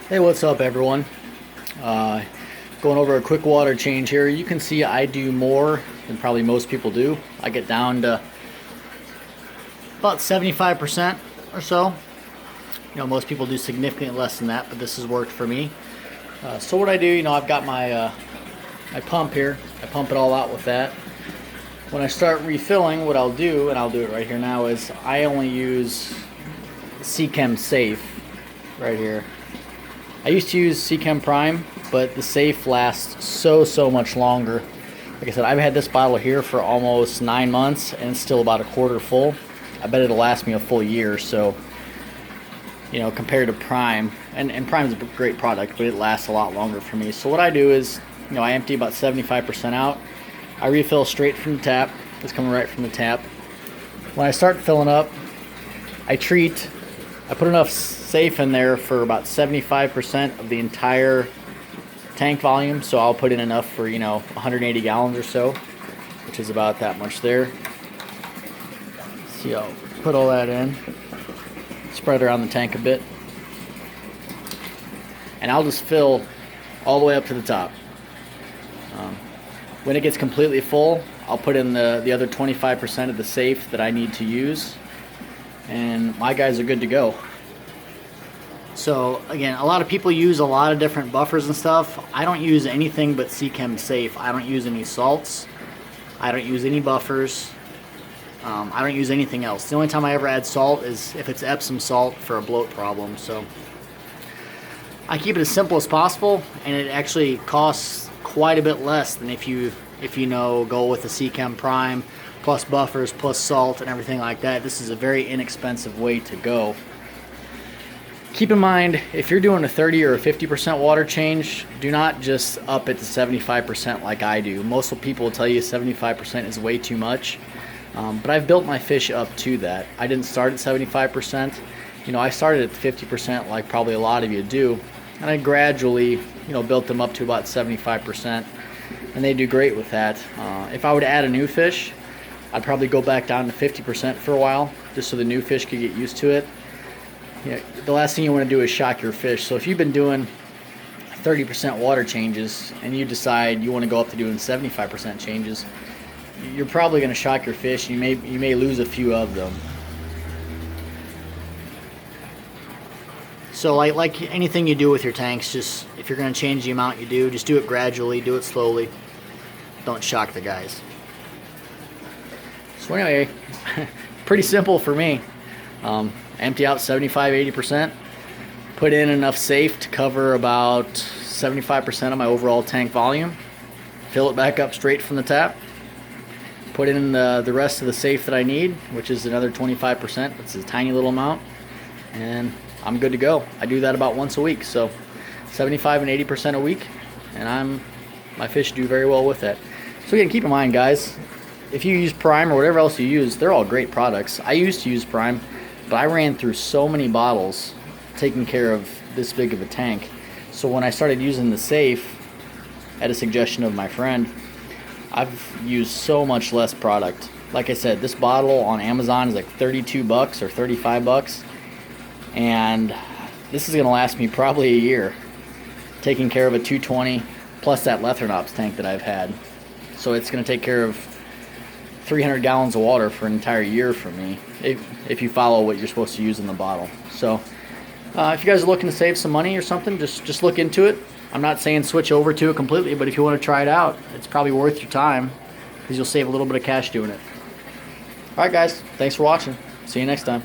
Hey, what's up everyone? Uh, Going over a quick water change here. You can see I do more than probably most people do. I get down to about 75% or so. You know, most people do significantly less than that, but this has worked for me. So what I do, you know, I've got my pump here. I pump it all out with that. When I start refilling, what I'll do, and I'll do it right here now, is I only use Chem Safe right here. I used to use Chem Prime, but the Safe lasts so much longer. Like I said, I've had this bottle here for almost 9 months and it's still about a quarter full. I bet it'll last me a full year. So, you know, compared to Prime, and Prime is a great product, but it lasts a lot longer for me. So what I do is, you know, I empty about 75% out. I refill straight from the tap. It's coming right from the tap. When I start filling up, I put enough Safe in there for about 75% of the entire tank volume. So I'll put in enough for, you know, 180 gallons or so, which is about that much there. See, I'll put all that in, spread around the tank a bit, and I'll just fill all the way up to the top. When it gets completely full, I'll put in the other 25% of the Safe that I need to use, and my guys are good to go. So again, a lot of people use a lot of different buffers and stuff. I don't use anything but Chem Safe. I don't use any salts. I don't use any buffers. I don't use anything else. The only time I ever add salt is if it's Epsom salt for a bloat problem. So I keep it as simple as possible, and it actually costs quite a bit less than if you know, go with the Chem Prime plus buffers plus salt and everything like that. This is a very inexpensive way to go. Keep in mind, if you're doing a 30 or a 50% water change, do not just up it to 75% like I do. Most people will tell you 75% is way too much, but I've built my fish up to that. I didn't start at 75%. You know, I started at 50% like probably a lot of you do, and I gradually, you know, built them up to about 75%, and they do great with that. If I were to add a new fish, I'd probably go back down to 50% for a while, just so the new fish could get used to it. You know, the last thing you want to do is shock your fish. So if you've been doing 30% water changes and you decide you want to go up to doing 75% changes, you're probably going to shock your fish. You may lose a few of them. So like anything you do with your tanks, just if you're going to change the amount you do, just do it gradually, do it slowly. Don't shock the guys. So anyway, pretty simple for me. Empty out 75-80%, put in enough Safe to cover about 75% of my overall tank volume, fill it back up straight from the tap, put in the rest of the Safe that I need, which is another 25%. It's a tiny little amount, and I'm good to go. I do that about once a week, so 75 and 80% a week, and my fish do very well with that. So again, keep in mind, guys, if you use Prime or whatever else you use, they're all great products. I used to use Prime, but I ran through so many bottles taking care of this big of a tank. So when I started using the Safe, at a suggestion of my friend, I've used so much less product. Like I said, this bottle on Amazon is like 32 bucks or 35 bucks. And this is gonna last me probably a year, taking care of a 220 plus that Lethernops tank that I've had. So it's gonna take care of 300 gallons of water for an entire year for me, if you follow what you're supposed to use in the bottle. So if you guys are looking to save some money or something, just look into it. I'm not saying switch over to it completely, but if you want to try it out, it's probably worth your time because you'll save a little bit of cash doing it. Alright guys, thanks for watching. See you next time.